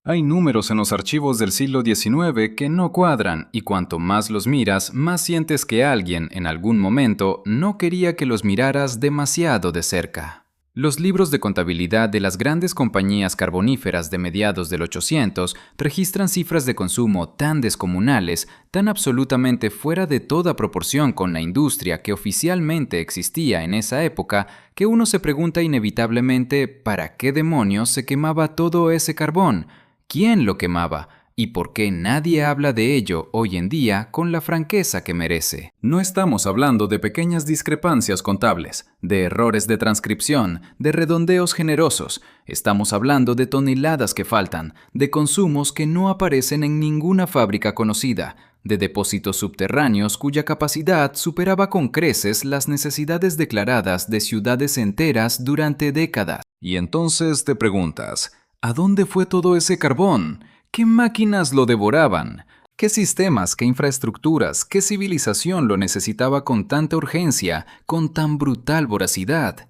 Hay números en los archivos del siglo XIX que no cuadran y cuanto más los miras, más sientes que alguien, en algún momento, no quería que los miraras demasiado de cerca. Los libros de contabilidad de las grandes compañías carboníferas de mediados del 800 registran cifras de consumo tan descomunales, tan absolutamente fuera de toda proporción con la industria que oficialmente existía en esa época, que uno se pregunta inevitablemente ¿para qué demonios se quemaba todo ese carbón? ¿Quién lo quemaba? ¿Y por qué nadie habla de ello hoy en día con la franqueza que merece? No estamos hablando de pequeñas discrepancias contables, de errores de transcripción, de redondeos generosos. Estamos hablando de toneladas que faltan, de consumos que no aparecen en ninguna fábrica conocida, de depósitos subterráneos cuya capacidad superaba con creces las necesidades declaradas de ciudades enteras durante décadas. Y entonces te preguntas, ¿a dónde fue todo ese carbón? ¿Qué máquinas lo devoraban? ¿Qué sistemas, qué infraestructuras, qué civilización lo necesitaba con tanta urgencia, con tan brutal voracidad?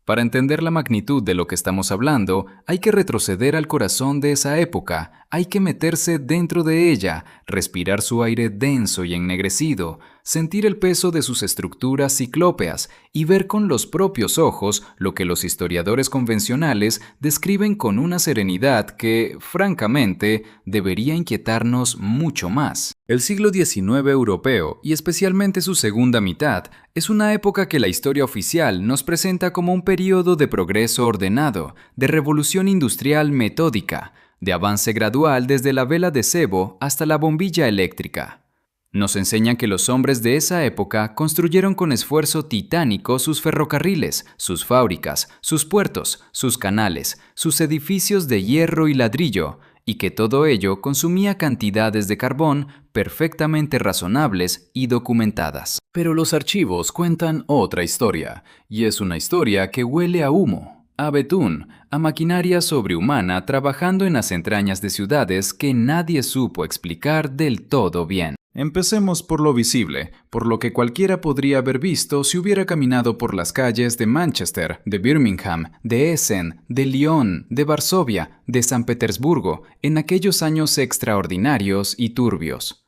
Para entender la magnitud de lo que estamos hablando, hay que retroceder al corazón de esa época, hay que meterse dentro de ella, respirar su aire denso y ennegrecido, sentir el peso de sus estructuras ciclópeas y ver con los propios ojos lo que los historiadores convencionales describen con una serenidad que, francamente, debería inquietarnos mucho más. El siglo XIX europeo, y especialmente su segunda mitad, es una época que la historia oficial nos presenta como un período de progreso ordenado, de revolución industrial metódica, de avance gradual desde la vela de sebo hasta la bombilla eléctrica. Nos enseñan que los hombres de esa época construyeron con esfuerzo titánico sus ferrocarriles, sus fábricas, sus puertos, sus canales, sus edificios de hierro y ladrillo, y que todo ello consumía cantidades de carbón perfectamente razonables y documentadas. Pero los archivos cuentan otra historia, y es una historia que huele a humo, a betún, a maquinaria sobrehumana trabajando en las entrañas de ciudades que nadie supo explicar del todo bien. Empecemos por lo visible, por lo que cualquiera podría haber visto si hubiera caminado por las calles de Manchester, de Birmingham, de Essen, de Lyon, de Varsovia, de San Petersburgo, en aquellos años extraordinarios y turbios.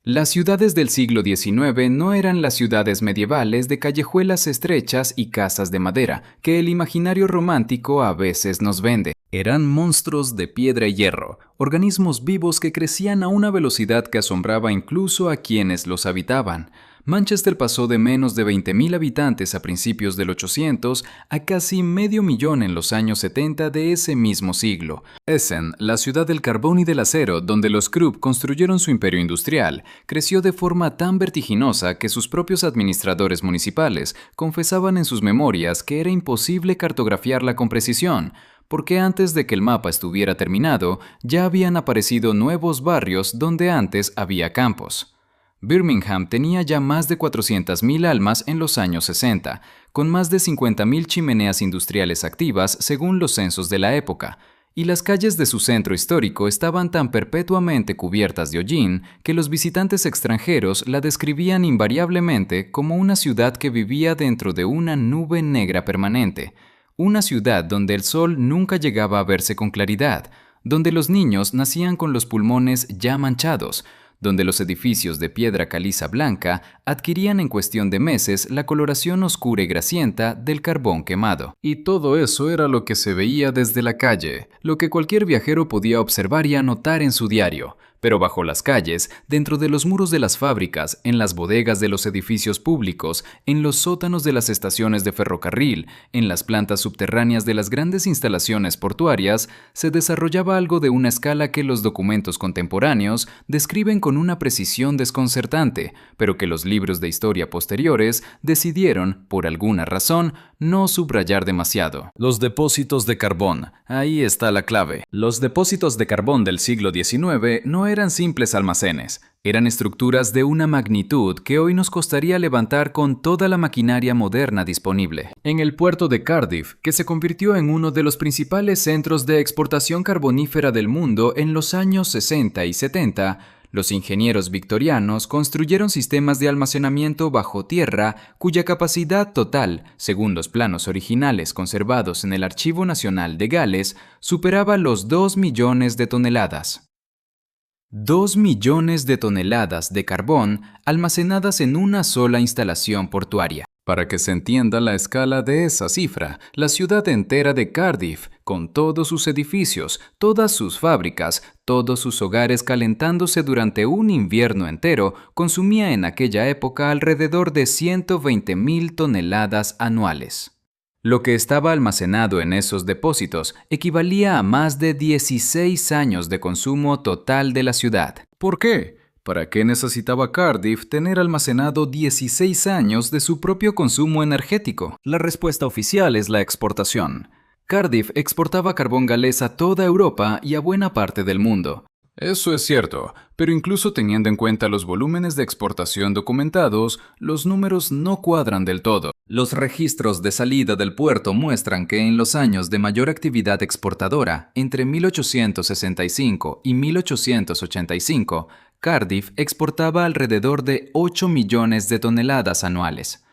Las ciudades del siglo XIX no eran las ciudades medievales de callejuelas estrechas y casas de madera que el imaginario romántico a veces nos vende. Eran monstruos de piedra y hierro, organismos vivos que crecían a una velocidad que asombraba incluso a quienes los habitaban. Manchester pasó de menos de 20.000 habitantes a principios del 800 a casi 500.000 en los años 70 de ese mismo siglo. Essen, la ciudad del carbón y del acero donde los Krupp construyeron su imperio industrial, creció de forma tan vertiginosa que sus propios administradores municipales confesaban en sus memorias que era imposible cartografiarla con precisión, porque antes de que el mapa estuviera terminado, ya habían aparecido nuevos barrios donde antes había campos. Birmingham tenía ya más de 400.000 almas en los años 60, con más de 50.000 chimeneas industriales activas según los censos de la época, y las calles de su centro histórico estaban tan perpetuamente cubiertas de hollín que los visitantes extranjeros la describían invariablemente como una ciudad que vivía dentro de una nube negra permanente, una ciudad donde el sol nunca llegaba a verse con claridad, donde los niños nacían con los pulmones ya manchados, donde los edificios de piedra caliza blanca adquirían en cuestión de meses la coloración oscura y grasienta del carbón quemado. Y todo eso era lo que se veía desde la calle, lo que cualquier viajero podía observar y anotar en su diario. Pero bajo las calles, dentro de los muros de las fábricas, en las bodegas de los edificios públicos, en los sótanos de las estaciones de ferrocarril, en las plantas subterráneas de las grandes instalaciones portuarias, se desarrollaba algo de una escala que los documentos contemporáneos describen con una precisión desconcertante, pero que los libros de historia posteriores decidieron, por alguna razón, no subrayar demasiado. Los depósitos de carbón. Ahí está la clave. Los depósitos de carbón del siglo XIX no eran simples almacenes, eran estructuras de una magnitud que hoy nos costaría levantar con toda la maquinaria moderna disponible. En el puerto de Cardiff, que se convirtió en uno de los principales centros de exportación carbonífera del mundo en los años 60 y 70, Los ingenieros victorianos construyeron sistemas de almacenamiento bajo tierra cuya capacidad total, según los planos originales conservados en el Archivo Nacional de Gales, superaba los 2 millones de toneladas. 2 millones de toneladas de carbón almacenadas en una sola instalación portuaria. Para que se entienda la escala de esa cifra, la ciudad entera de Cardiff, con todos sus edificios, todas sus fábricas, todos sus hogares calentándose durante un invierno entero, consumía en aquella época alrededor de 120.000 toneladas anuales. Lo que estaba almacenado en esos depósitos equivalía a más de 16 años de consumo total de la ciudad. ¿Por qué? ¿Para qué necesitaba Cardiff tener almacenado 16 años de su propio consumo energético? La respuesta oficial es la exportación. Cardiff exportaba carbón galés a toda Europa y a buena parte del mundo. Eso es cierto, pero incluso teniendo en cuenta los volúmenes de exportación documentados, los números no cuadran del todo. Los registros de salida del puerto muestran que en los años de mayor actividad exportadora, entre 1865 y 1885, Cardiff exportaba alrededor de 8 millones de toneladas anuales.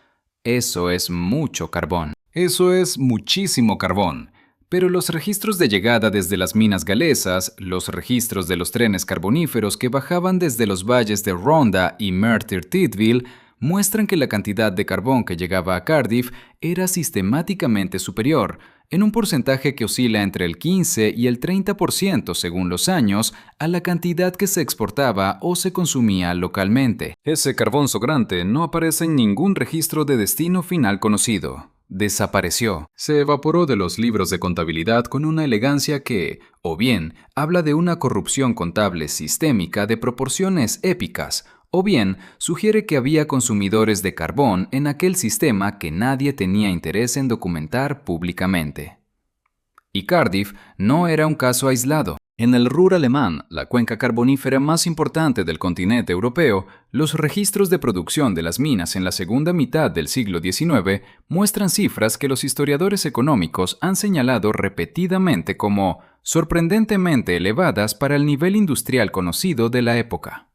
Eso es mucho carbón. Eso es muchísimo carbón. Pero los registros de llegada desde las minas galesas, los registros de los trenes carboníferos que bajaban desde los valles de Rhondda y Merthyr Tydfil, muestran que la cantidad de carbón que llegaba a Cardiff era sistemáticamente superior, en un porcentaje que oscila entre el 15 y el 30% según los años, a la cantidad que se exportaba o se consumía localmente. Ese carbón sobrante no aparece en ningún registro de destino final conocido. Desapareció. Se evaporó de los libros de contabilidad con una elegancia que, o bien, habla de una corrupción contable sistémica de proporciones épicas, o bien sugiere que había consumidores de carbón en aquel sistema que nadie tenía interés en documentar públicamente. Y Cardiff no era un caso aislado. En el Ruhr alemán, la cuenca carbonífera más importante del continente europeo, los registros de producción de las minas en la segunda mitad del siglo XIX muestran cifras que los historiadores económicos han señalado repetidamente como sorprendentemente elevadas para el nivel industrial conocido de la época.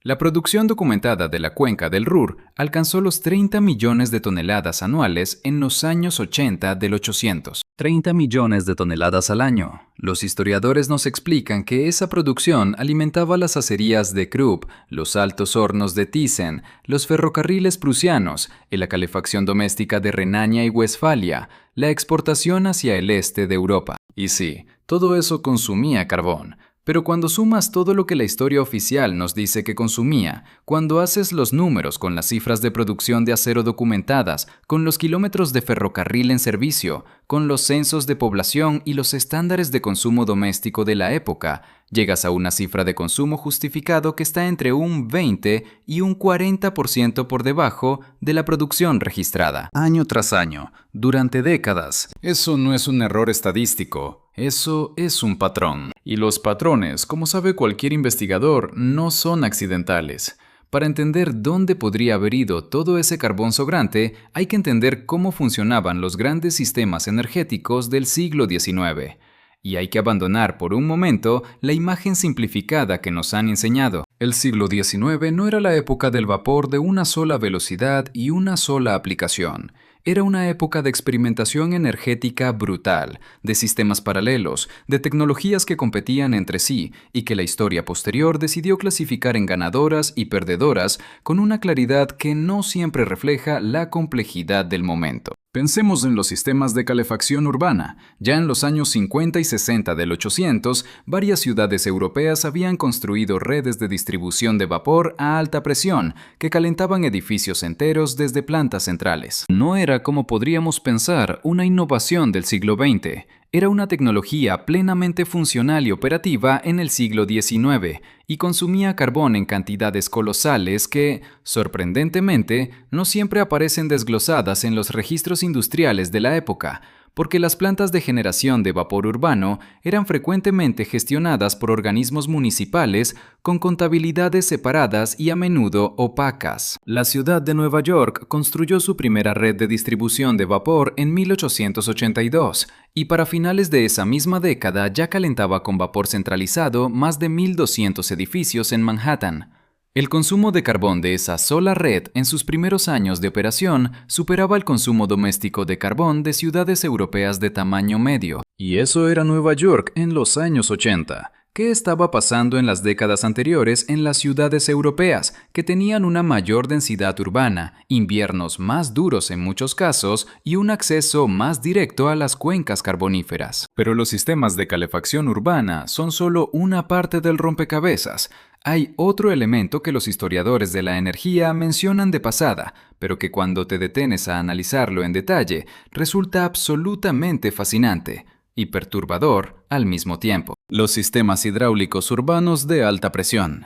La producción documentada de la cuenca del Ruhr alcanzó los 30 millones de toneladas anuales en los años 80 del 800. 30 millones de toneladas al año. Los historiadores nos explican que esa producción alimentaba las acerías de Krupp, los altos hornos de Thyssen, los ferrocarriles prusianos, la calefacción doméstica de Renania y Westfalia, la exportación hacia el este de Europa. Y sí, todo eso consumía carbón. Pero cuando sumas todo lo que la historia oficial nos dice que consumía, cuando haces los números con las cifras de producción de acero documentadas, con los kilómetros de ferrocarril en servicio, con los censos de población y los estándares de consumo doméstico de la época, llegas a una cifra de consumo justificado que está entre un 20 y un 40% por debajo de la producción registrada, año tras año, durante décadas. Eso no es un error estadístico. Eso es un patrón. Y los patrones, como sabe cualquier investigador, no son accidentales. Para entender dónde podría haber ido todo ese carbón sobrante, hay que entender cómo funcionaban los grandes sistemas energéticos del siglo XIX. Y hay que abandonar por un momento la imagen simplificada que nos han enseñado. El siglo XIX no era la época del vapor de una sola velocidad y una sola aplicación. Era una época de experimentación energética brutal, de sistemas paralelos, de tecnologías que competían entre sí y que la historia posterior decidió clasificar en ganadoras y perdedoras con una claridad que no siempre refleja la complejidad del momento. Pensemos en los sistemas de calefacción urbana. Ya en los años 50 y 60 del 800, varias ciudades europeas habían construido redes de distribución de vapor a alta presión que calentaban edificios enteros desde plantas centrales. No era, como podríamos pensar, una innovación del siglo XX. Era una tecnología plenamente funcional y operativa en el siglo XIX y consumía carbón en cantidades colosales que, sorprendentemente, no siempre aparecen desglosadas en los registros industriales de la época. porque las plantas de generación de vapor urbano eran frecuentemente gestionadas por organismos municipales con contabilidades separadas y a menudo opacas. La ciudad de Nueva York construyó su primera red de distribución de vapor en 1882 y para finales de esa misma década ya calentaba con vapor centralizado más de 1.200 edificios en Manhattan. El consumo de carbón de esa sola red en sus primeros años de operación superaba el consumo doméstico de carbón de ciudades europeas de tamaño medio. Y eso era Nueva York en los años 80. ¿Qué estaba pasando en las décadas anteriores en las ciudades europeas, que tenían una mayor densidad urbana, inviernos más duros en muchos casos y un acceso más directo a las cuencas carboníferas? Pero los sistemas de calefacción urbana son solo una parte del rompecabezas. Hay otro elemento que los historiadores de la energía mencionan de pasada, pero que cuando te detenes a analizarlo en detalle, resulta absolutamente fascinante y perturbador al mismo tiempo. Los sistemas hidráulicos urbanos de alta presión.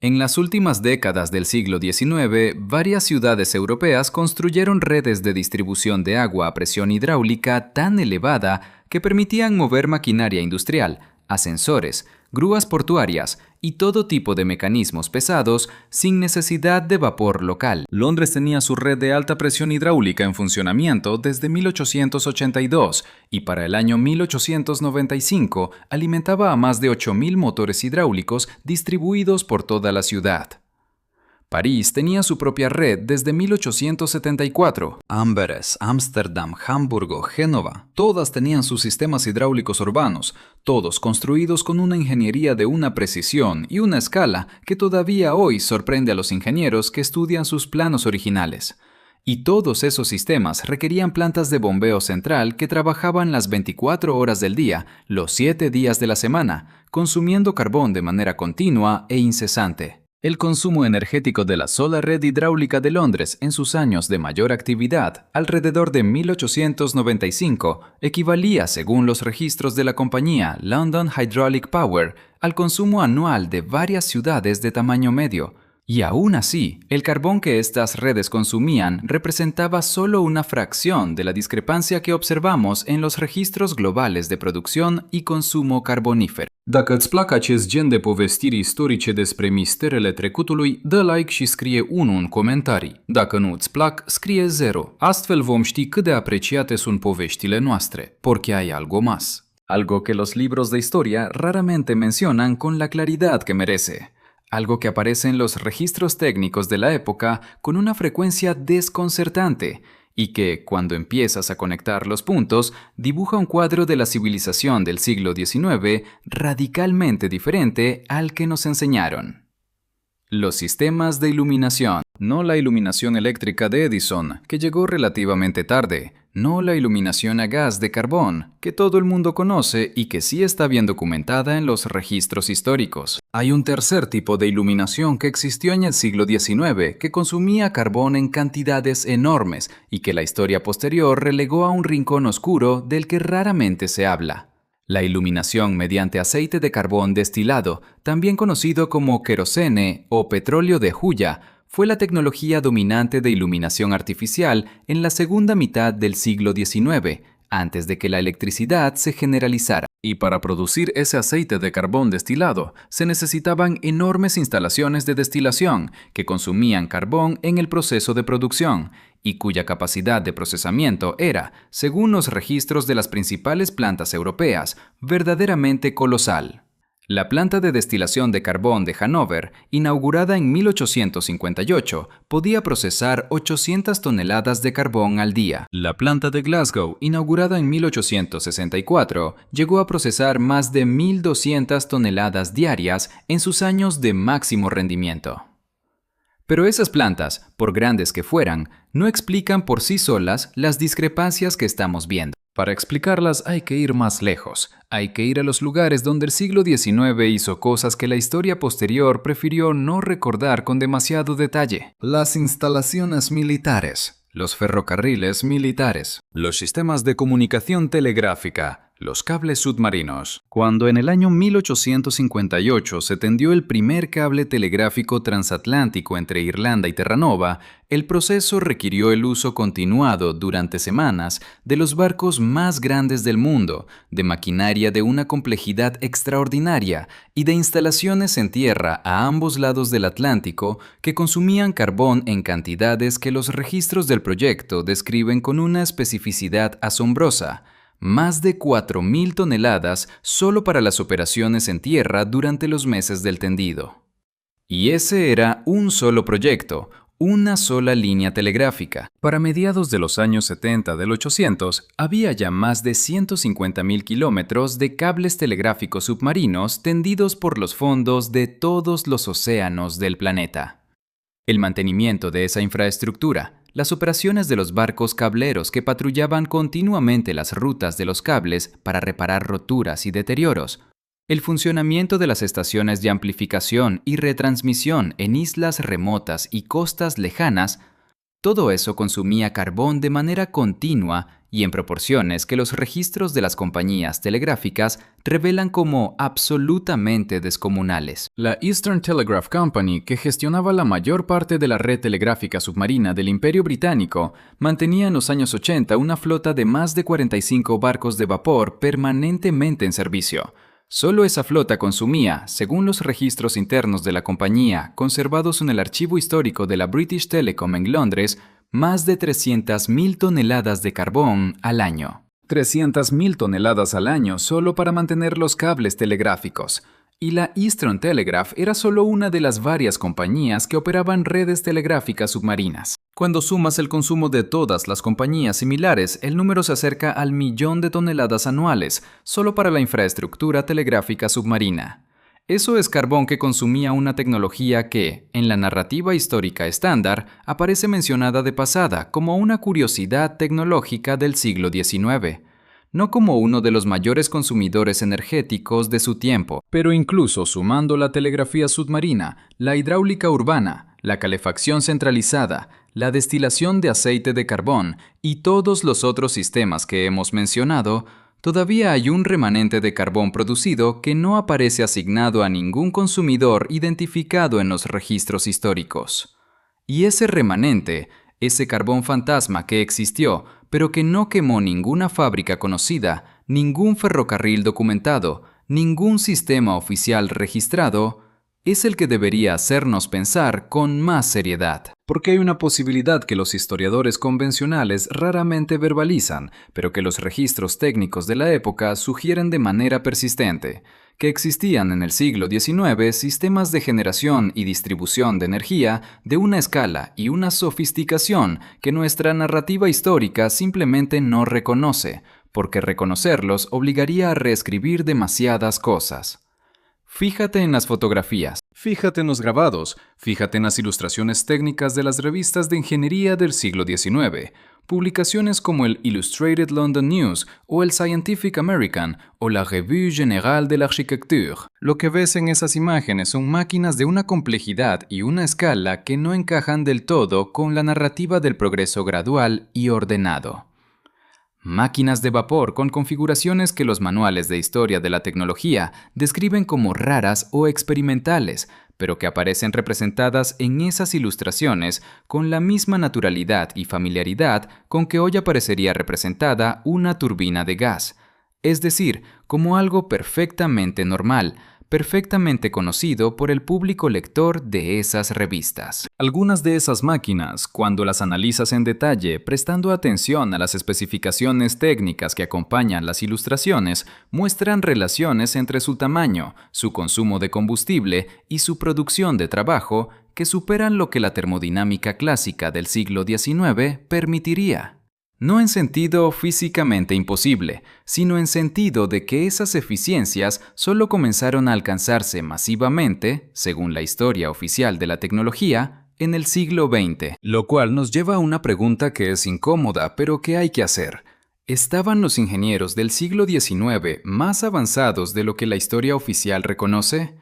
En las últimas décadas del siglo XIX, varias ciudades europeas construyeron redes de distribución de agua a presión hidráulica tan elevada que permitían mover maquinaria industrial, ascensores, grúas portuarias y todo tipo de mecanismos pesados sin necesidad de vapor local. Londres tenía su red de alta presión hidráulica en funcionamiento desde 1882 y para el año 1895 alimentaba a más de 8.000 motores hidráulicos distribuidos por toda la ciudad. París tenía su propia red desde 1874. Amberes, Ámsterdam, Hamburgo, Génova, todas tenían sus sistemas hidráulicos urbanos, todos construidos con una ingeniería de una precisión y una escala que todavía hoy sorprende a los ingenieros que estudian sus planos originales. Y todos esos sistemas requerían plantas de bombeo central que trabajaban las 24 horas del día, los 7 días de la semana, consumiendo carbón de manera continua e incesante. El consumo energético de la sola red hidráulica de Londres en sus años de mayor actividad, alrededor de 1895, equivalía, según los registros de la compañía London Hydraulic Power, al consumo anual de varias ciudades de tamaño medio. Y aún así, el carbón que estas redes consumían representaba solo una fracción de la discrepancia que observamos en los registros globales de producción y consumo carbonífero. Dacă îți plac acest gen de povestiri istorice despre misterele trecutului, dă like și scrie 1 în comentarii. Dacă nu îți plac, scrie 0. Astfel vom ști cât de apreciate sunt poveștile noastre. Porque hay algo más. Algo que los libros de historia raramente mencionan con la claridad que merece. Algo que aparece en los registros técnicos de la época con una frecuencia desconcertante y que, cuando empiezas a conectar los puntos, dibuja un cuadro de la civilización del siglo XIX radicalmente diferente al que nos enseñaron. Los sistemas de iluminación. No la iluminación eléctrica de Edison, que llegó relativamente tarde. No la iluminación a gas de carbón, que todo el mundo conoce y que sí está bien documentada en los registros históricos. Hay un tercer tipo de iluminación que existió en el siglo XIX, que consumía carbón en cantidades enormes y que la historia posterior relegó a un rincón oscuro del que raramente se habla. La iluminación mediante aceite de carbón destilado, también conocido como querosene o petróleo de hulla, fue la tecnología dominante de iluminación artificial en la segunda mitad del siglo XIX, antes de que la electricidad se generalizara. Y para producir ese aceite de carbón destilado, se necesitaban enormes instalaciones de destilación que consumían carbón en el proceso de producción, y cuya capacidad de procesamiento era, según los registros de las principales plantas europeas, verdaderamente colosal. La planta de destilación de carbón de Hannover, inaugurada en 1858, podía procesar 800 toneladas de carbón al día. La planta de Glasgow, inaugurada en 1864, llegó a procesar más de 1.200 toneladas diarias en sus años de máximo rendimiento. Pero esas plantas, por grandes que fueran, no explican por sí solas las discrepancias que estamos viendo. Para explicarlas hay que ir más lejos. Hay que ir a los lugares donde el siglo XIX hizo cosas que la historia posterior prefirió no recordar con demasiado detalle. Las instalaciones militares, los ferrocarriles militares, los sistemas de comunicación telegráfica, Los cables submarinos. Cuando en el año 1858 se tendió el primer cable telegráfico transatlántico entre Irlanda y Terranova, el proceso requirió el uso continuado durante semanas de los barcos más grandes del mundo, de maquinaria de una complejidad extraordinaria y de instalaciones en tierra a ambos lados del Atlántico que consumían carbón en cantidades que los registros del proyecto describen con una especificidad asombrosa. Más de 4.000 toneladas solo para las operaciones en tierra durante los meses del tendido. Y ese era un solo proyecto, una sola línea telegráfica. Para mediados de los años 70 del 800, había ya más de 150.000 kilómetros de cables telegráficos submarinos tendidos por los fondos de todos los océanos del planeta. El mantenimiento de esa infraestructura, las operaciones de los barcos cableros que patrullaban continuamente las rutas de los cables para reparar roturas y deterioros, el funcionamiento de las estaciones de amplificación y retransmisión en islas remotas y costas lejanas, todo eso consumía carbón de manera continua y en proporciones que los registros de las compañías telegráficas revelan como absolutamente descomunales. La Eastern Telegraph Company, que gestionaba la mayor parte de la red telegráfica submarina del Imperio Británico, mantenía en los años 80 una flota de más de 45 barcos de vapor permanentemente en servicio. Solo esa flota consumía, según los registros internos de la compañía, conservados en el archivo histórico de la British Telecom en Londres, más de 300.000 toneladas de carbón al año. 300.000 toneladas al año solo para mantener los cables telegráficos. Y la Eastern Telegraph era solo una de las varias compañías que operaban redes telegráficas submarinas. Cuando sumas el consumo de todas las compañías similares, el número se acerca al 1.000.000 de toneladas anuales, solo para la infraestructura telegráfica submarina. Eso es carbón que consumía una tecnología que, en la narrativa histórica estándar, aparece mencionada de pasada como una curiosidad tecnológica del siglo XIX. No como uno de los mayores consumidores energéticos de su tiempo, pero incluso sumando la telegrafía submarina, la hidráulica urbana, la calefacción centralizada, la destilación de aceite de carbón y todos los otros sistemas que hemos mencionado, todavía hay un remanente de carbón producido que no aparece asignado a ningún consumidor identificado en los registros históricos. Y ese remanente, ese carbón fantasma que existió, pero que no quemó ninguna fábrica conocida, ningún ferrocarril documentado, ningún sistema oficial registrado, es el que debería hacernos pensar con más seriedad. Porque hay una posibilidad que los historiadores convencionales raramente verbalizan, pero que los registros técnicos de la época sugieren de manera persistente, que existían en el siglo XIX sistemas de generación y distribución de energía de una escala y una sofisticación que nuestra narrativa histórica simplemente no reconoce, porque reconocerlos obligaría a reescribir demasiadas cosas. Fíjate en las fotografías, fíjate en los grabados, fíjate en las ilustraciones técnicas de las revistas de ingeniería del siglo XIX, publicaciones como el Illustrated London News o el Scientific American o la Revue Générale de l'Architecture. Lo que ves en esas imágenes son máquinas de una complejidad y una escala que no encajan del todo con la narrativa del progreso gradual y ordenado. Máquinas de vapor con configuraciones que los manuales de historia de la tecnología describen como raras o experimentales, pero que aparecen representadas en esas ilustraciones con la misma naturalidad y familiaridad con que hoy aparecería representada una turbina de gas, es decir, como algo perfectamente normal, perfectamente conocido por el público lector de esas revistas. Algunas de esas máquinas, cuando las analizas en detalle, prestando atención a las especificaciones técnicas que acompañan las ilustraciones, muestran relaciones entre su tamaño, su consumo de combustible y su producción de trabajo que superan lo que la termodinámica clásica del siglo XIX permitiría. No en sentido físicamente imposible, sino en sentido de que esas eficiencias solo comenzaron a alcanzarse masivamente, según la historia oficial de la tecnología, en el siglo XX. Lo cual nos lleva a una pregunta que es incómoda, pero que hay que hacer. ¿Estaban los ingenieros del siglo XIX más avanzados de lo que la historia oficial reconoce?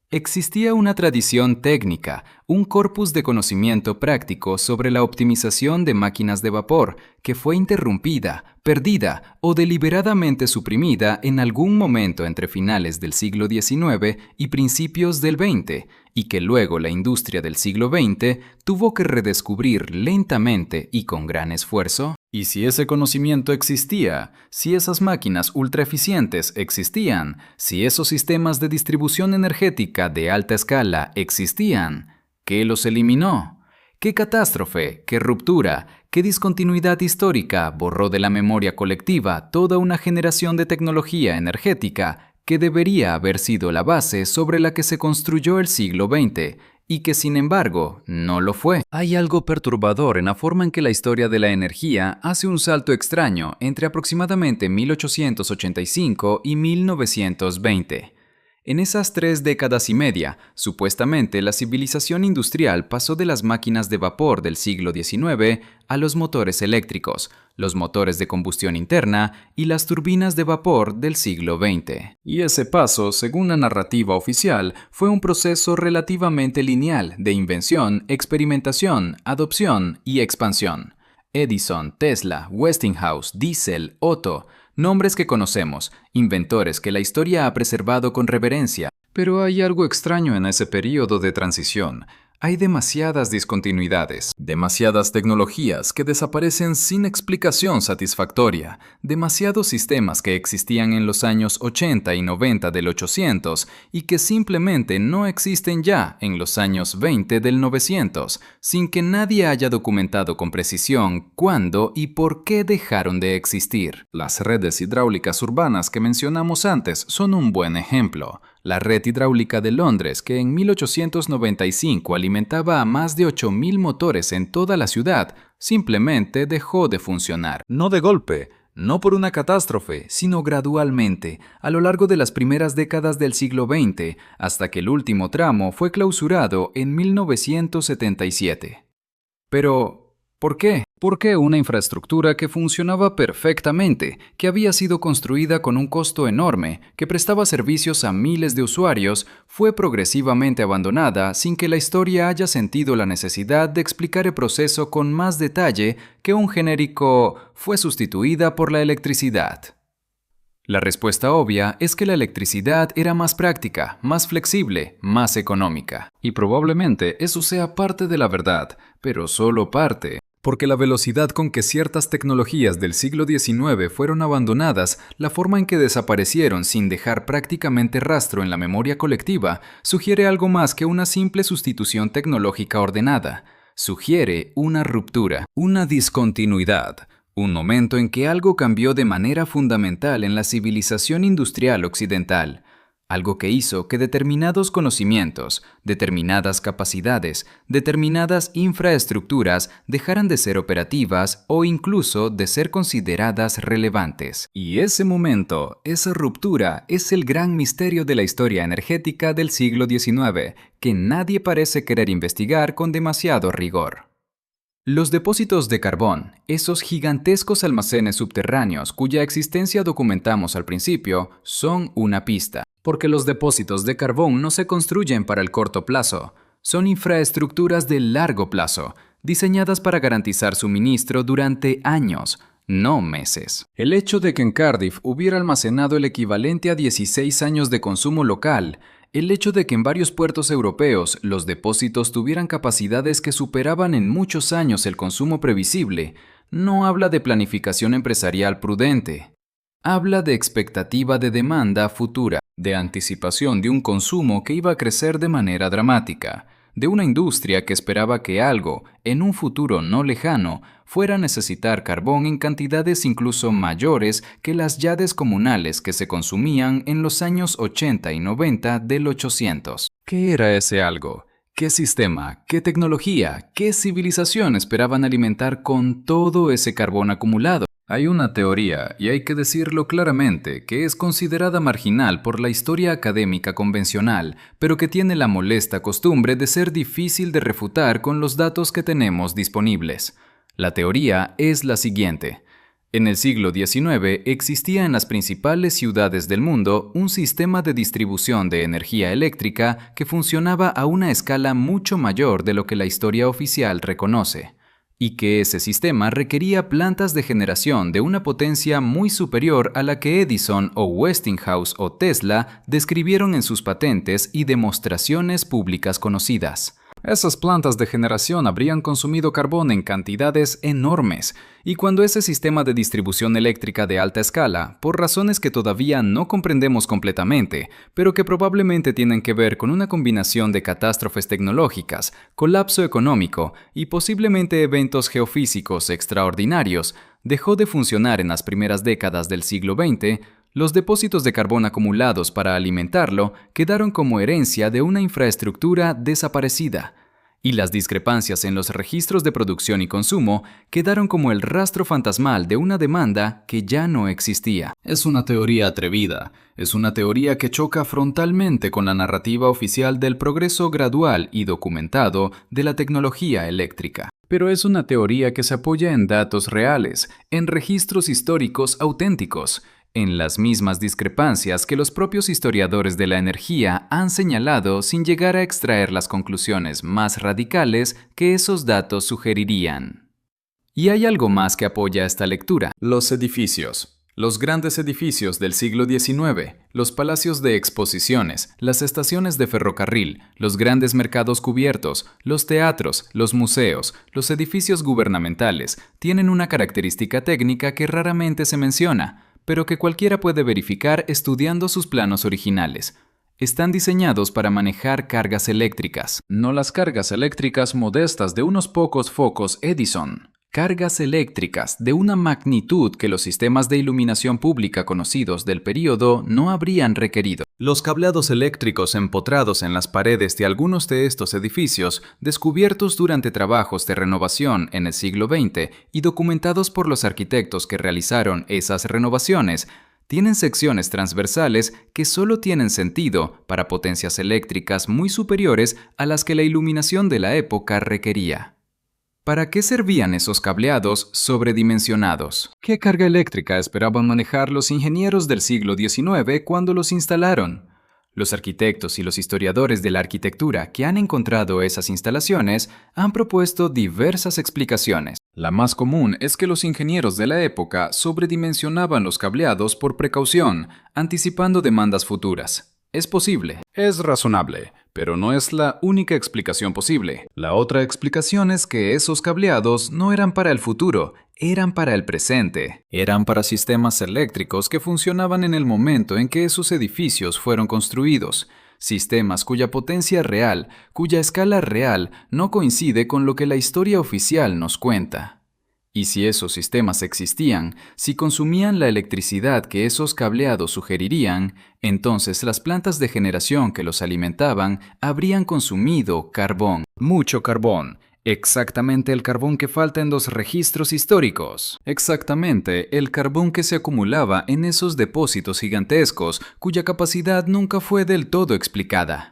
¿Existía una tradición técnica, un corpus de conocimiento práctico sobre la optimización de máquinas de vapor que fue interrumpida, perdida o deliberadamente suprimida en algún momento entre finales del siglo XIX y principios del XX, y que luego la industria del siglo XX tuvo que redescubrir lentamente y con gran esfuerzo. Y si ese conocimiento existía, si esas máquinas ultraeficientes existían, si esos sistemas de distribución energética de alta escala existían, ¿qué los eliminó? ¿Qué catástrofe, qué ruptura, qué discontinuidad histórica borró de la memoria colectiva toda una generación de tecnología energética que debería haber sido la base sobre la que se construyó el siglo XX y que sin embargo no lo fue? Hay algo perturbador en la forma en que la historia de la energía hace un salto extraño entre aproximadamente 1885 y 1920. En esas 3 décadas y media, supuestamente la civilización industrial pasó de las máquinas de vapor del siglo XIX a los motores eléctricos, los motores de combustión interna y las turbinas de vapor del siglo XX. Y ese paso, según la narrativa oficial, fue un proceso relativamente lineal de invención, experimentación, adopción y expansión. Edison, Tesla, Westinghouse, Diesel, Otto, nombres que conocemos, inventores que la historia ha preservado con reverencia. Pero hay algo extraño en ese periodo de transición. Hay demasiadas discontinuidades, demasiadas tecnologías que desaparecen sin explicación satisfactoria, demasiados sistemas que existían en los años 80 y 90 del 800 y que simplemente no existen ya en los años 20 del 900, sin que nadie haya documentado con precisión cuándo y por qué dejaron de existir. Las redes hidráulicas urbanas que mencionamos antes son un buen ejemplo. La red hidráulica de Londres, que en 1895 alimentaba a más de 8.000 motores en toda la ciudad, simplemente dejó de funcionar. No de golpe, no por una catástrofe, sino gradualmente, a lo largo de las primeras décadas del siglo XX, hasta que el último tramo fue clausurado en 1977. Pero, ¿por qué? ¿Por qué una infraestructura que funcionaba perfectamente, que había sido construida con un costo enorme, que prestaba servicios a miles de usuarios, fue progresivamente abandonada sin que la historia haya sentido la necesidad de explicar el proceso con más detalle que un genérico fue sustituida por la electricidad? La respuesta obvia es que la electricidad era más práctica, más flexible, más económica. Y probablemente eso sea parte de la verdad, pero solo parte. Porque la velocidad con que ciertas tecnologías del siglo XIX fueron abandonadas, la forma en que desaparecieron sin dejar prácticamente rastro en la memoria colectiva, sugiere algo más que una simple sustitución tecnológica ordenada. Sugiere una ruptura, una discontinuidad, un momento en que algo cambió de manera fundamental en la civilización industrial occidental. Algo que hizo que determinados conocimientos, determinadas capacidades, determinadas infraestructuras dejaran de ser operativas o incluso de ser consideradas relevantes. Y ese momento, esa ruptura, es el gran misterio de la historia energética del siglo XIX, que nadie parece querer investigar con demasiado rigor. Los depósitos de carbón, esos gigantescos almacenes subterráneos cuya existencia documentamos al principio, son una pista. Porque los depósitos de carbón no se construyen para el corto plazo, son infraestructuras de largo plazo, diseñadas para garantizar suministro durante años, no meses. El hecho de que en Cardiff hubiera almacenado el equivalente a 16 años de consumo local, el hecho de que en varios puertos europeos los depósitos tuvieran capacidades que superaban en muchos años el consumo previsible, no habla de planificación empresarial prudente. Habla de expectativa de demanda futura, de anticipación de un consumo que iba a crecer de manera dramática, de una industria que esperaba que algo, en un futuro no lejano, fuera a necesitar carbón en cantidades incluso mayores que las ya descomunales que se consumían en los años 80 y 90 del 800. ¿Qué era ese algo? ¿Qué sistema, qué tecnología, qué civilización esperaban alimentar con todo ese carbón acumulado? Hay una teoría, y hay que decirlo claramente, que es considerada marginal por la historia académica convencional, pero que tiene la molesta costumbre de ser difícil de refutar con los datos que tenemos disponibles. La teoría es la siguiente. En el siglo XIX existía en las principales ciudades del mundo un sistema de distribución de energía eléctrica que funcionaba a una escala mucho mayor de lo que la historia oficial reconoce, y que ese sistema requería plantas de generación de una potencia muy superior a la que Edison o Westinghouse o Tesla describieron en sus patentes y demostraciones públicas conocidas. Esas plantas de generación habrían consumido carbón en cantidades enormes, y cuando ese sistema de distribución eléctrica de alta escala, por razones que todavía no comprendemos completamente, pero que probablemente tienen que ver con una combinación de catástrofes tecnológicas, colapso económico y posiblemente eventos geofísicos extraordinarios, dejó de funcionar en las primeras décadas del siglo XX, los depósitos de carbón acumulados para alimentarlo quedaron como herencia de una infraestructura desaparecida, y las discrepancias en los registros de producción y consumo quedaron como el rastro fantasmal de una demanda que ya no existía. Es una teoría atrevida, es una teoría que choca frontalmente con la narrativa oficial del progreso gradual y documentado de la tecnología eléctrica. Pero es una teoría que se apoya en datos reales, en registros históricos auténticos, en las mismas discrepancias que los propios historiadores de la energía han señalado sin llegar a extraer las conclusiones más radicales que esos datos sugerirían. Y hay algo más que apoya esta lectura: los edificios. Los grandes edificios del siglo XIX, los palacios de exposiciones, las estaciones de ferrocarril, los grandes mercados cubiertos, los teatros, los museos, los edificios gubernamentales, tienen una característica técnica que raramente se menciona, pero que cualquiera puede verificar estudiando sus planos originales. Están diseñados para manejar cargas eléctricas, no las cargas eléctricas modestas de unos pocos focos Edison. Cargas eléctricas de una magnitud que los sistemas de iluminación pública conocidos del período no habrían requerido. Los cableados eléctricos empotrados en las paredes de algunos de estos edificios, descubiertos durante trabajos de renovación en el siglo XX y documentados por los arquitectos que realizaron esas renovaciones, tienen secciones transversales que solo tienen sentido para potencias eléctricas muy superiores a las que la iluminación de la época requería. ¿Para qué servían esos cableados sobredimensionados? ¿Qué carga eléctrica esperaban manejar los ingenieros del siglo XIX cuando los instalaron? Los arquitectos y los historiadores de la arquitectura que han encontrado esas instalaciones han propuesto diversas explicaciones. La más común es que los ingenieros de la época sobredimensionaban los cableados por precaución, anticipando demandas futuras. Es posible, es razonable, pero no es la única explicación posible. La otra explicación es que esos cableados no eran para el futuro, eran para el presente. Eran para sistemas eléctricos que funcionaban en el momento en que esos edificios fueron construidos. Sistemas cuya potencia real, cuya escala real no coincide con lo que la historia oficial nos cuenta. Y si esos sistemas existían, si consumían la electricidad que esos cableados sugerirían, entonces las plantas de generación que los alimentaban habrían consumido carbón. Mucho carbón. Exactamente el carbón que falta en los registros históricos. Exactamente el carbón que se acumulaba en esos depósitos gigantescos cuya capacidad nunca fue del todo explicada.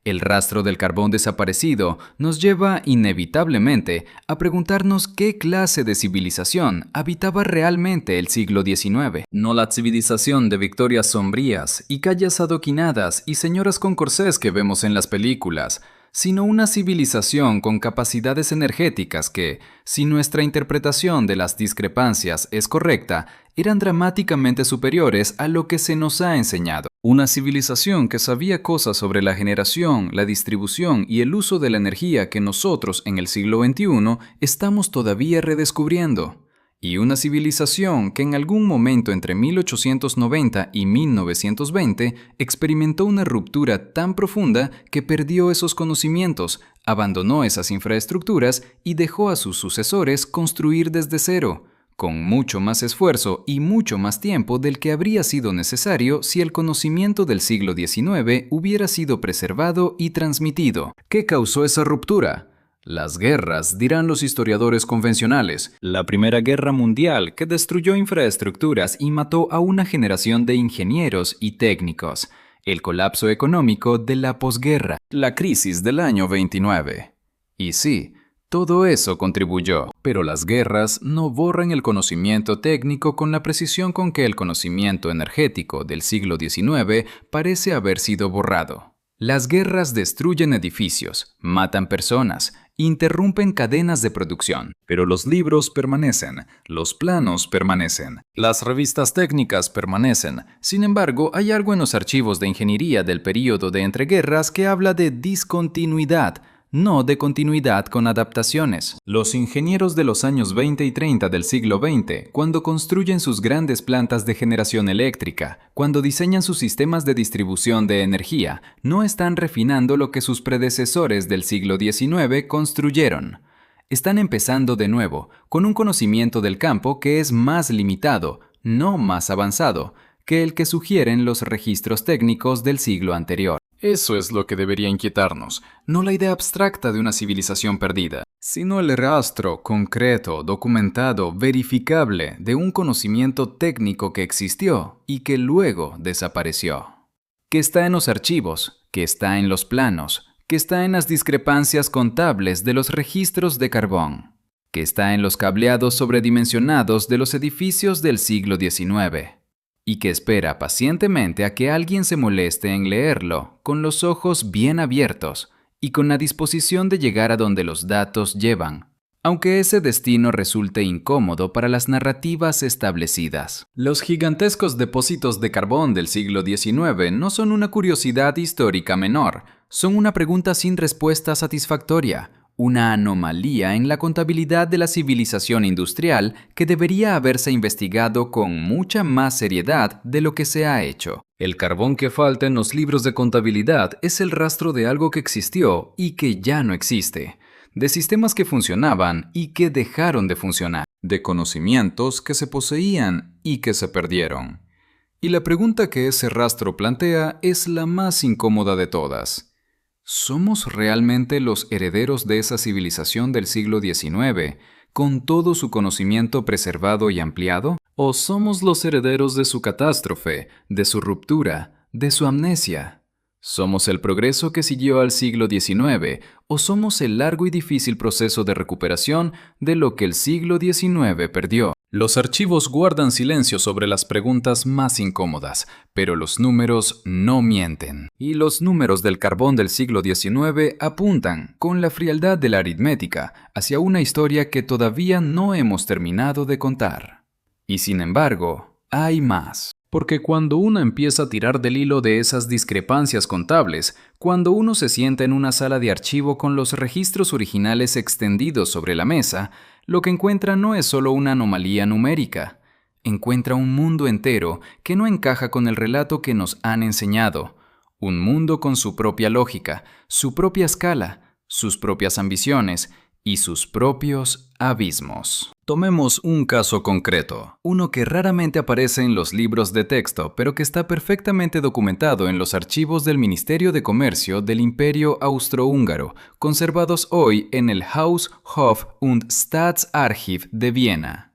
El rastro del carbón desaparecido nos lleva inevitablemente a preguntarnos qué clase de civilización habitaba realmente el siglo XIX. No la civilización de victorias sombrías y calles adoquinadas y señoras con corsés que vemos en las películas, sino una civilización con capacidades energéticas que, si nuestra interpretación de las discrepancias es correcta, eran dramáticamente superiores a lo que se nos ha enseñado. Una civilización que sabía cosas sobre la generación, la distribución y el uso de la energía que nosotros en el siglo XXI estamos todavía redescubriendo. Y una civilización que en algún momento entre 1890 y 1920 experimentó una ruptura tan profunda que perdió esos conocimientos, abandonó esas infraestructuras y dejó a sus sucesores construir desde cero, con mucho más esfuerzo y mucho más tiempo del que habría sido necesario si el conocimiento del siglo XIX hubiera sido preservado y transmitido. ¿Qué causó esa ruptura? Las guerras, dirán los historiadores convencionales. La Primera Guerra Mundial, que destruyó infraestructuras y mató a una generación de ingenieros y técnicos. El colapso económico de la posguerra. La crisis del año 29. Y sí, Todo eso contribuyó, pero las guerras no borran el conocimiento técnico con la precisión con que el conocimiento energético del siglo XIX parece haber sido borrado. Las guerras destruyen edificios, matan personas, interrumpen cadenas de producción, pero los libros permanecen, los planos permanecen, las revistas técnicas permanecen. Sin embargo, hay algo en los archivos de ingeniería del período de entreguerras que habla de discontinuidad, no de continuidad con adaptaciones. Los ingenieros de los años 20 y 30 del siglo XX, cuando construyen sus grandes plantas de generación eléctrica, cuando diseñan sus sistemas de distribución de energía, no están refinando lo que sus predecesores del siglo XIX construyeron. Están empezando de nuevo, con un conocimiento del campo que es más limitado, no más avanzado, que el que sugieren los registros técnicos del siglo anterior. Eso es lo que debería inquietarnos, no la idea abstracta de una civilización perdida, sino el rastro concreto, documentado, verificable de un conocimiento técnico que existió y que luego desapareció. Que está en los archivos, que está en los planos, que está en las discrepancias contables de los registros de carbón, que está en los cableados sobredimensionados de los edificios del siglo XIX. Y que espera pacientemente a que alguien se moleste en leerlo, con los ojos bien abiertos y con la disposición de llegar a donde los datos llevan, aunque ese destino resulte incómodo para las narrativas establecidas. Los gigantescos depósitos de carbón del siglo XIX no son una curiosidad histórica menor, son una pregunta sin respuesta satisfactoria, una anomalía en la contabilidad de la civilización industrial que debería haberse investigado con mucha más seriedad de lo que se ha hecho. El carbón que falta en los libros de contabilidad es el rastro de algo que existió y que ya no existe, de sistemas que funcionaban y que dejaron de funcionar, de conocimientos que se poseían y que se perdieron. Y la pregunta que ese rastro plantea es la más incómoda de todas. ¿Somos realmente los herederos de esa civilización del siglo XIX, con todo su conocimiento preservado y ampliado? ¿O somos los herederos de su catástrofe, de su ruptura, de su amnesia? ¿Somos el progreso que siguió al siglo XIX, o somos el largo y difícil proceso de recuperación de lo que el siglo XIX perdió? Los archivos guardan silencio sobre las preguntas más incómodas, pero los números no mienten. Y los números del carbón del siglo XIX apuntan, con la frialdad de la aritmética, hacia una historia que todavía no hemos terminado de contar. Y sin embargo, hay más. Porque cuando uno empieza a tirar del hilo de esas discrepancias contables, cuando uno se sienta en una sala de archivo con los registros originales extendidos sobre la mesa, lo que encuentra no es solo una anomalía numérica. Encuentra un mundo entero que no encaja con el relato que nos han enseñado. Un mundo con su propia lógica, su propia escala, sus propias ambiciones y sus propios abismos. Tomemos un caso concreto, uno que raramente aparece en los libros de texto, pero que está perfectamente documentado en los archivos del Ministerio de Comercio del Imperio Austrohúngaro, conservados hoy en el Haus Hof- und Staatsarchiv de Viena.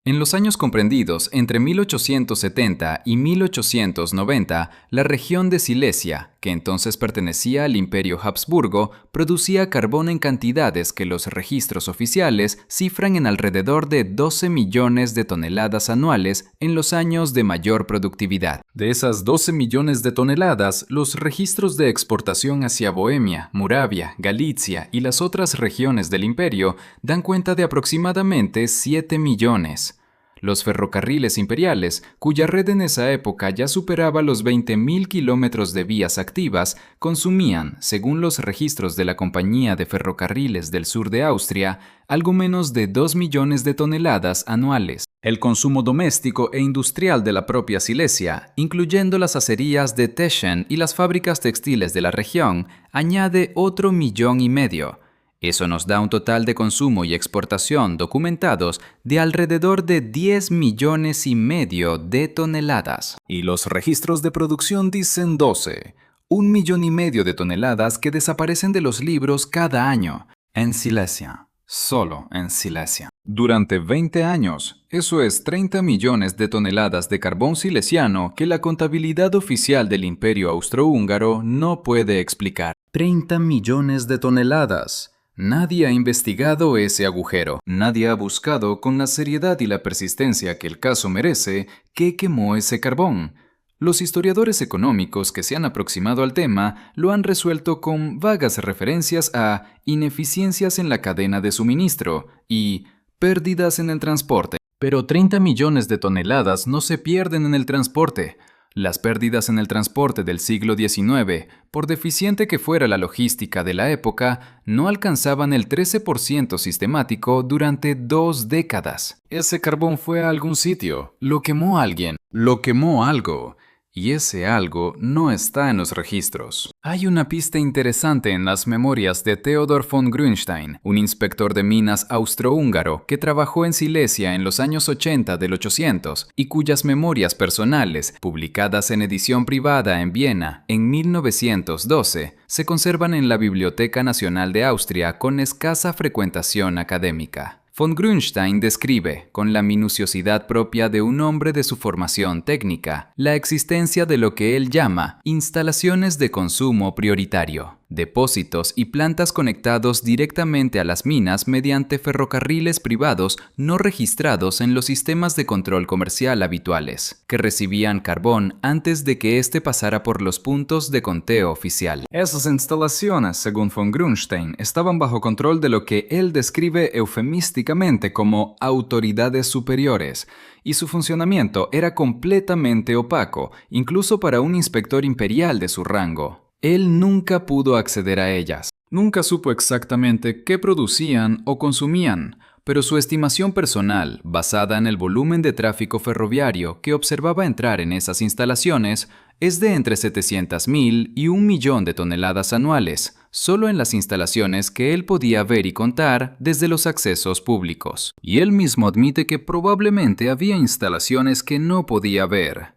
En los años comprendidos entre 1870 y 1890, la región de Silesia, que entonces pertenecía al Imperio Habsburgo, producía carbón en cantidades que los registros oficiales cifran en alrededor de 12 millones de toneladas anuales en los años de mayor productividad. De esas 12 millones de toneladas, los registros de exportación hacia Bohemia, Moravia, Galicia y las otras regiones del imperio dan cuenta de aproximadamente 7 millones. Los ferrocarriles imperiales, cuya red en esa época ya superaba los 20.000 kilómetros de vías activas, consumían, según los registros de la Compañía de Ferrocarriles del Sur de Austria, algo menos de 2 millones de toneladas anuales. El consumo doméstico e industrial de la propia Silesia, incluyendo las acerías de Teschen y las fábricas textiles de la región, añade otro 1,5 millones. Eso nos da un total de consumo y exportación documentados de alrededor de 10,5 millones de toneladas. Y los registros de producción dicen 12, 1,5 millones de toneladas que desaparecen de los libros cada año, en Silesia, solo en Silesia. Durante 20 años, eso es 30 millones de toneladas de carbón silesiano que la contabilidad oficial del Imperio Austrohúngaro no puede explicar. 30 millones de toneladas. Nadie ha investigado ese agujero. Nadie ha buscado con la seriedad y la persistencia que el caso merece qué quemó ese carbón. Los historiadores económicos que se han aproximado al tema lo han resuelto con vagas referencias a ineficiencias en la cadena de suministro y pérdidas en el transporte. Pero 30 millones de toneladas no se pierden en el transporte. Las pérdidas en el transporte del siglo XIX, por deficiente que fuera la logística de la época, no alcanzaban el 13% sistemático durante 2 décadas. Ese carbón fue a algún sitio, lo quemó alguien, lo quemó algo. Y ese algo no está en los registros. Hay una pista interesante en las memorias de Theodor von Grünstein, un inspector de minas austrohúngaro que trabajó en Silesia en los años 80 del 800 y cuyas memorias personales, publicadas en edición privada en Viena en 1912, se conservan en la Biblioteca Nacional de Austria con escasa frecuentación académica. Von Grünstein describe, con la minuciosidad propia de un hombre de su formación técnica, la existencia de lo que él llama instalaciones de consumo prioritario, depósitos y plantas conectados directamente a las minas mediante ferrocarriles privados no registrados en los sistemas de control comercial habituales, que recibían carbón antes de que éste pasara por los puntos de conteo oficial. Esas instalaciones, según von Grünstein, estaban bajo control de lo que él describe eufemísticamente como autoridades superiores, y su funcionamiento era completamente opaco, incluso para un inspector imperial de su rango. Él nunca pudo acceder a ellas. Nunca supo exactamente qué producían o consumían, pero su estimación personal, basada en el volumen de tráfico ferroviario que observaba entrar en esas instalaciones, es de entre 700.000 y 1 millón de toneladas anuales, solo en las instalaciones que él podía ver y contar desde los accesos públicos. Y él mismo admite que probablemente había instalaciones que no podía ver.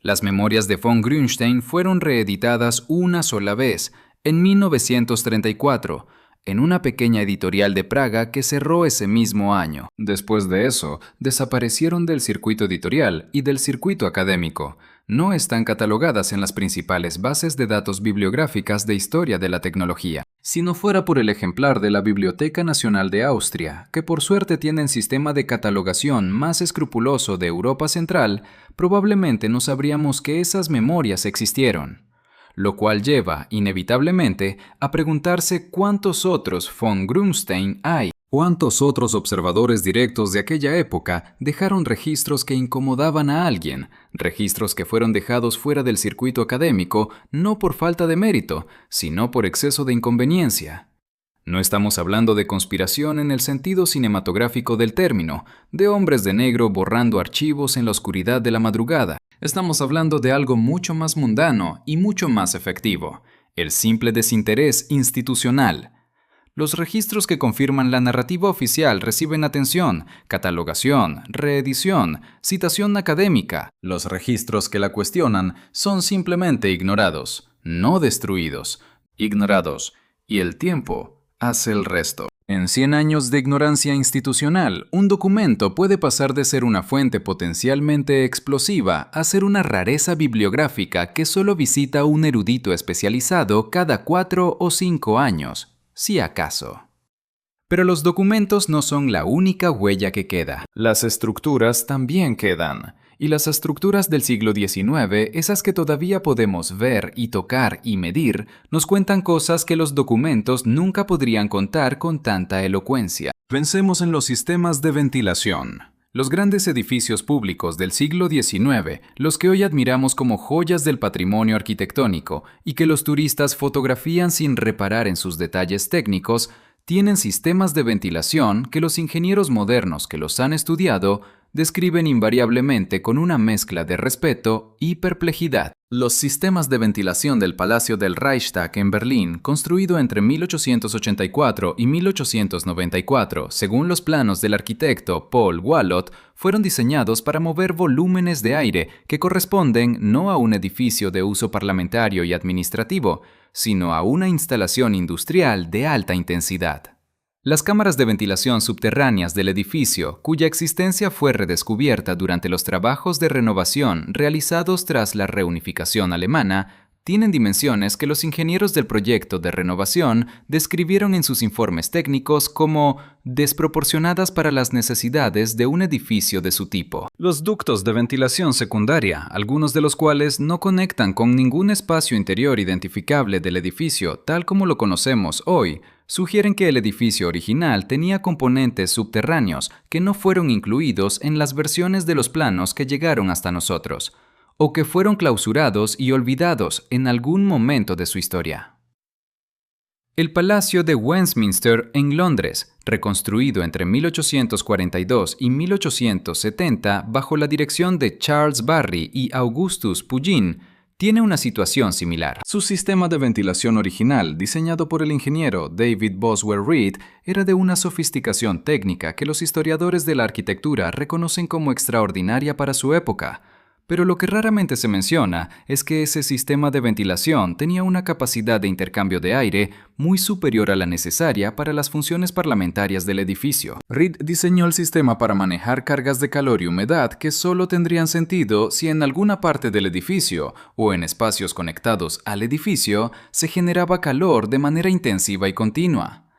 Las memorias de von Grünstein fueron reeditadas una sola vez, en 1934, en una pequeña editorial de Praga que cerró ese mismo año. Después de eso, desaparecieron del circuito editorial y del circuito académico. No están catalogadas en las principales bases de datos bibliográficas de historia de la tecnología. Si no fuera por el ejemplar de la Biblioteca Nacional de Austria, que por suerte tiene el sistema de catalogación más escrupuloso de Europa Central, probablemente no sabríamos que esas memorias existieron. Lo cual lleva, inevitablemente, a preguntarse cuántos otros von Grünstein hay. ¿Cuántos otros observadores directos de aquella época dejaron registros que incomodaban a alguien, registros que fueron dejados fuera del circuito académico no por falta de mérito, sino por exceso de inconveniencia? No estamos hablando de conspiración en el sentido cinematográfico del término, de hombres de negro borrando archivos en la oscuridad de la madrugada. Estamos hablando de algo mucho más mundano y mucho más efectivo, el simple desinterés institucional. Los registros que confirman la narrativa oficial reciben atención, catalogación, reedición, citación académica. Los registros que la cuestionan son simplemente ignorados, no destruidos, ignorados, y el tiempo hace el resto. En 100 años de ignorancia institucional, un documento puede pasar de ser una fuente potencialmente explosiva a ser una rareza bibliográfica que solo visita un erudito especializado cada 4 o 5 años, si acaso. Pero los documentos no son la única huella que queda. Las estructuras también quedan. Y las estructuras del siglo XIX, esas que todavía podemos ver y tocar y medir, nos cuentan cosas que los documentos nunca podrían contar con tanta elocuencia. Pensemos en los sistemas de ventilación. Los grandes edificios públicos del siglo XIX, los que hoy admiramos como joyas del patrimonio arquitectónico y que los turistas fotografían sin reparar en sus detalles técnicos, tienen sistemas de ventilación que los ingenieros modernos que los han estudiado describen invariablemente con una mezcla de respeto y perplejidad. Los sistemas de ventilación del Palacio del Reichstag en Berlín, construido entre 1884 y 1894, según los planos del arquitecto Paul Wallot, fueron diseñados para mover volúmenes de aire que corresponden no a un edificio de uso parlamentario y administrativo, sino a una instalación industrial de alta intensidad. Las cámaras de ventilación subterráneas del edificio, cuya existencia fue redescubierta durante los trabajos de renovación realizados tras la reunificación alemana, tienen dimensiones que los ingenieros del proyecto de renovación describieron en sus informes técnicos como desproporcionadas para las necesidades de un edificio de su tipo. Los ductos de ventilación secundaria, algunos de los cuales no conectan con ningún espacio interior identificable del edificio tal como lo conocemos hoy, sugieren que el edificio original tenía componentes subterráneos que no fueron incluidos en las versiones de los planos que llegaron hasta nosotros, o que fueron clausurados y olvidados en algún momento de su historia. El Palacio de Westminster en Londres, reconstruido entre 1842 y 1870 bajo la dirección de Charles Barry y Augustus Pugin, tiene una situación similar. Su sistema de ventilación original, diseñado por el ingeniero David Boswell Reed, era de una sofisticación técnica que los historiadores de la arquitectura reconocen como extraordinaria para su época. Pero lo que raramente se menciona es que ese sistema de ventilación tenía una capacidad de intercambio de aire muy superior a la necesaria para las funciones parlamentarias del edificio. Reed diseñó el sistema para manejar cargas de calor y humedad que solo tendrían sentido si en alguna parte del edificio o en espacios conectados al edificio se generaba calor de manera intensiva y continua.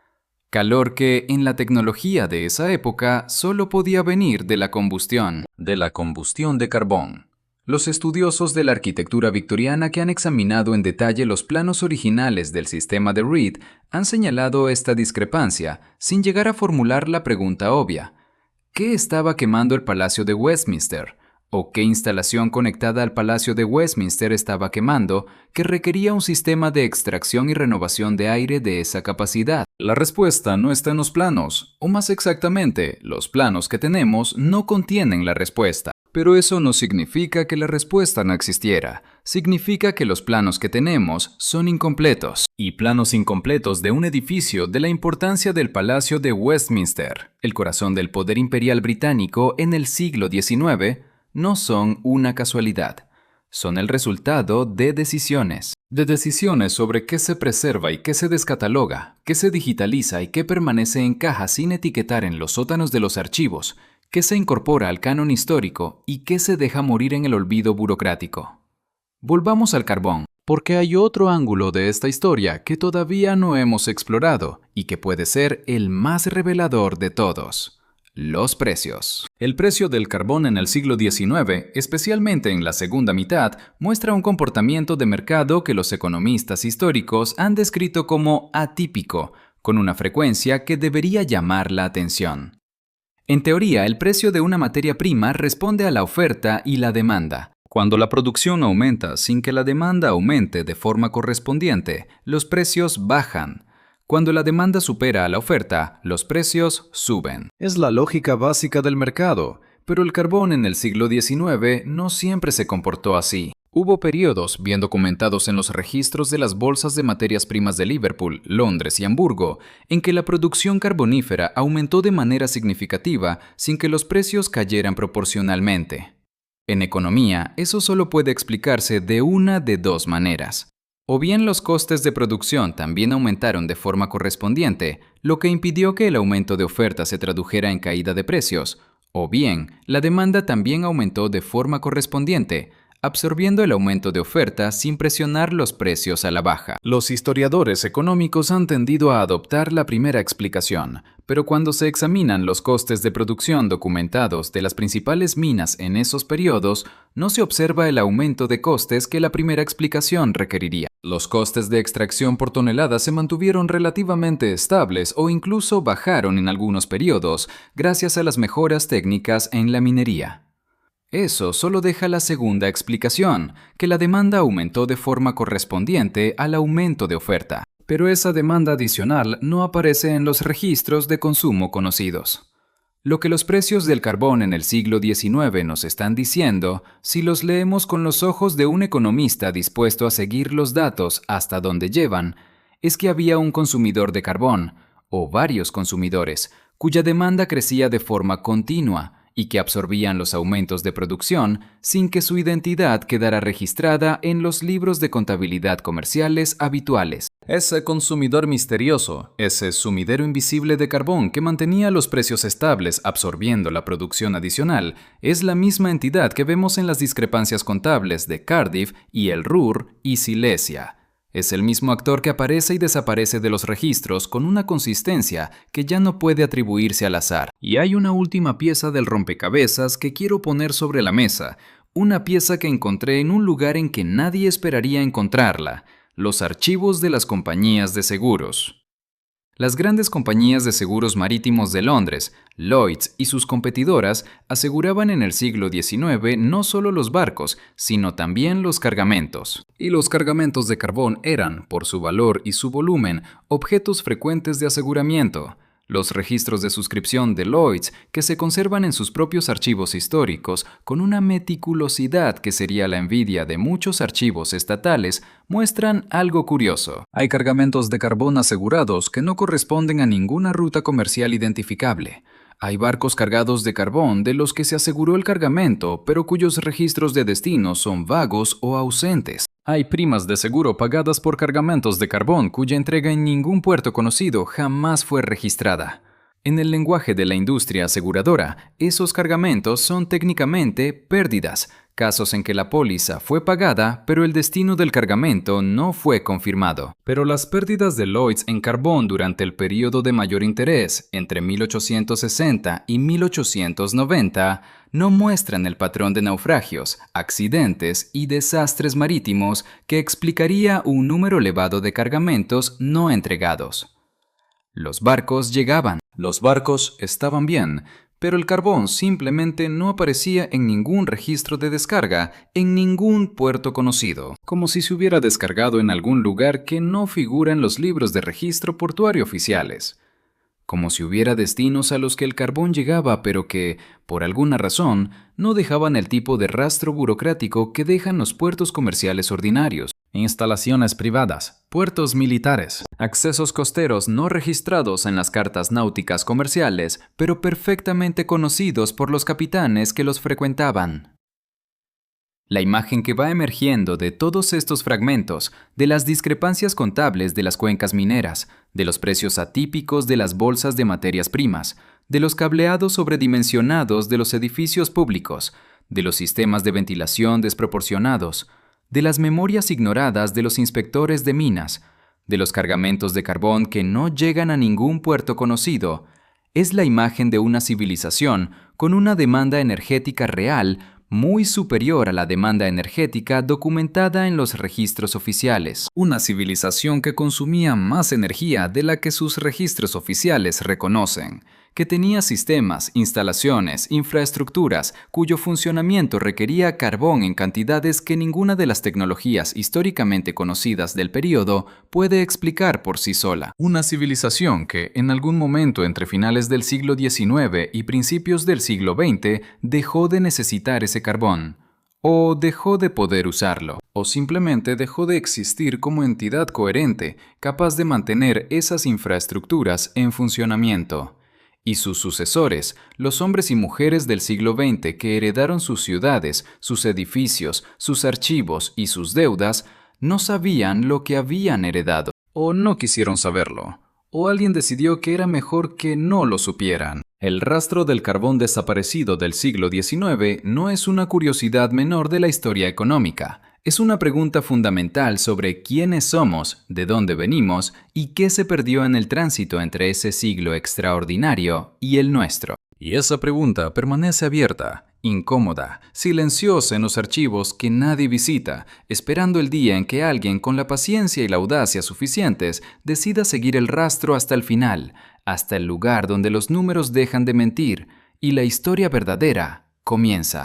Calor que, en la tecnología de esa época, solo podía venir de la combustión de carbón. Los estudiosos de la arquitectura victoriana que han examinado en detalle los planos originales del sistema de Reed han señalado esta discrepancia sin llegar a formular la pregunta obvia: ¿qué estaba quemando el Palacio de Westminster? ¿O qué instalación conectada al Palacio de Westminster estaba quemando que requería un sistema de extracción y renovación de aire de esa capacidad? La respuesta no está en los planos, o más exactamente, los planos que tenemos no contienen la respuesta. Pero eso no significa que la respuesta no existiera. Significa que los planos que tenemos son incompletos. Y planos incompletos de un edificio de la importancia del Palacio de Westminster, el corazón del poder imperial británico en el siglo XIX, no son una casualidad. Son el resultado de decisiones. De decisiones sobre qué se preserva y qué se descataloga, qué se digitaliza y qué permanece en cajas sin etiquetar en los sótanos de los archivos, qué se incorpora al canon histórico y qué se deja morir en el olvido burocrático. Volvamos al carbón, porque hay otro ángulo de esta historia que todavía no hemos explorado y que puede ser el más revelador de todos: los precios. El precio del carbón en el siglo XIX, especialmente en la segunda mitad, muestra un comportamiento de mercado que los economistas históricos han descrito como atípico, con una frecuencia que debería llamar la atención. En teoría, el precio de una materia prima responde a la oferta y la demanda. Cuando la producción aumenta sin que la demanda aumente de forma correspondiente, los precios bajan. Cuando la demanda supera a la oferta, los precios suben. Es la lógica básica del mercado, pero el carbón en el siglo XIX no siempre se comportó así. Hubo periodos, bien documentados en los registros de las bolsas de materias primas de Liverpool, Londres y Hamburgo, en que la producción carbonífera aumentó de manera significativa sin que los precios cayeran proporcionalmente. En economía, eso solo puede explicarse de una de dos maneras. O bien los costes de producción también aumentaron de forma correspondiente, lo que impidió que el aumento de oferta se tradujera en caída de precios, o bien la demanda también aumentó de forma correspondiente, absorbiendo el aumento de oferta sin presionar los precios a la baja. Los historiadores económicos han tendido a adoptar la primera explicación, pero cuando se examinan los costes de producción documentados de las principales minas en esos periodos, no se observa el aumento de costes que la primera explicación requeriría. Los costes de extracción por tonelada se mantuvieron relativamente estables o incluso bajaron en algunos periodos, gracias a las mejoras técnicas en la minería. Eso solo deja la segunda explicación, que la demanda aumentó de forma correspondiente al aumento de oferta. Pero esa demanda adicional no aparece en los registros de consumo conocidos. Lo que los precios del carbón en el siglo XIX nos están diciendo, si los leemos con los ojos de un economista dispuesto a seguir los datos hasta donde llevan, es que había un consumidor de carbón, o varios consumidores, cuya demanda crecía de forma continua, y que absorbían los aumentos de producción sin que su identidad quedara registrada en los libros de contabilidad comerciales habituales. Ese consumidor misterioso, ese sumidero invisible de carbón que mantenía los precios estables absorbiendo la producción adicional, es la misma entidad que vemos en las discrepancias contables de Cardiff y el Ruhr y Silesia. Es el mismo actor que aparece y desaparece de los registros con una consistencia que ya no puede atribuirse al azar. Y hay una última pieza del rompecabezas que quiero poner sobre la mesa, una pieza que encontré en un lugar en que nadie esperaría encontrarla: los archivos de las compañías de seguros. Las grandes compañías de seguros marítimos de Londres, Lloyd's y sus competidoras, aseguraban en el siglo XIX no solo los barcos, sino también los cargamentos. Y los cargamentos de carbón eran, por su valor y su volumen, objetos frecuentes de aseguramiento. Los registros de suscripción de Lloyd's, que se conservan en sus propios archivos históricos con una meticulosidad que sería la envidia de muchos archivos estatales, muestran algo curioso. Hay cargamentos de carbón asegurados que no corresponden a ninguna ruta comercial identificable. Hay barcos cargados de carbón de los que se aseguró el cargamento, pero cuyos registros de destino son vagos o ausentes. Hay primas de seguro pagadas por cargamentos de carbón cuya entrega en ningún puerto conocido jamás fue registrada. En el lenguaje de la industria aseguradora, esos cargamentos son técnicamente pérdidas, casos en que la póliza fue pagada, pero el destino del cargamento no fue confirmado. Pero las pérdidas de Lloyd's en carbón durante el período de mayor interés, entre 1860 y 1890, no muestran el patrón de naufragios, accidentes y desastres marítimos que explicaría un número elevado de cargamentos no entregados. Los barcos llegaban, los barcos estaban bien, pero el carbón simplemente no aparecía en ningún registro de descarga, en ningún puerto conocido, como si se hubiera descargado en algún lugar que no figura en los libros de registro portuario oficiales. Como si hubiera destinos a los que el carbón llegaba, pero que, por alguna razón, no dejaban el tipo de rastro burocrático que dejan los puertos comerciales ordinarios. Instalaciones privadas, puertos militares, accesos costeros no registrados en las cartas náuticas comerciales, pero perfectamente conocidos por los capitanes que los frecuentaban. La imagen que va emergiendo de todos estos fragmentos, de las discrepancias contables de las cuencas mineras, de los precios atípicos de las bolsas de materias primas, de los cableados sobredimensionados de los edificios públicos, de los sistemas de ventilación desproporcionados, de las memorias ignoradas de los inspectores de minas, de los cargamentos de carbón que no llegan a ningún puerto conocido, es la imagen de una civilización con una demanda energética real muy superior a la demanda energética documentada en los registros oficiales. Una civilización que consumía más energía de la que sus registros oficiales reconocen, que tenía sistemas, instalaciones, infraestructuras, cuyo funcionamiento requería carbón en cantidades que ninguna de las tecnologías históricamente conocidas del período puede explicar por sí sola. Una civilización que, en algún momento entre finales del siglo XIX y principios del siglo XX, dejó de necesitar ese carbón, o dejó de poder usarlo, o simplemente dejó de existir como entidad coherente, capaz de mantener esas infraestructuras en funcionamiento. Y sus sucesores, los hombres y mujeres del siglo XX que heredaron sus ciudades, sus edificios, sus archivos y sus deudas, no sabían lo que habían heredado, o no quisieron saberlo, o alguien decidió que era mejor que no lo supieran. El rastro del carbón desaparecido del siglo XIX no es una curiosidad menor de la historia económica. Es una pregunta fundamental sobre quiénes somos, de dónde venimos y qué se perdió en el tránsito entre ese siglo extraordinario y el nuestro. Y esa pregunta permanece abierta, incómoda, silenciosa en los archivos que nadie visita, esperando el día en que alguien con la paciencia y la audacia suficientes decida seguir el rastro hasta el final, hasta el lugar donde los números dejan de mentir y la historia verdadera comienza.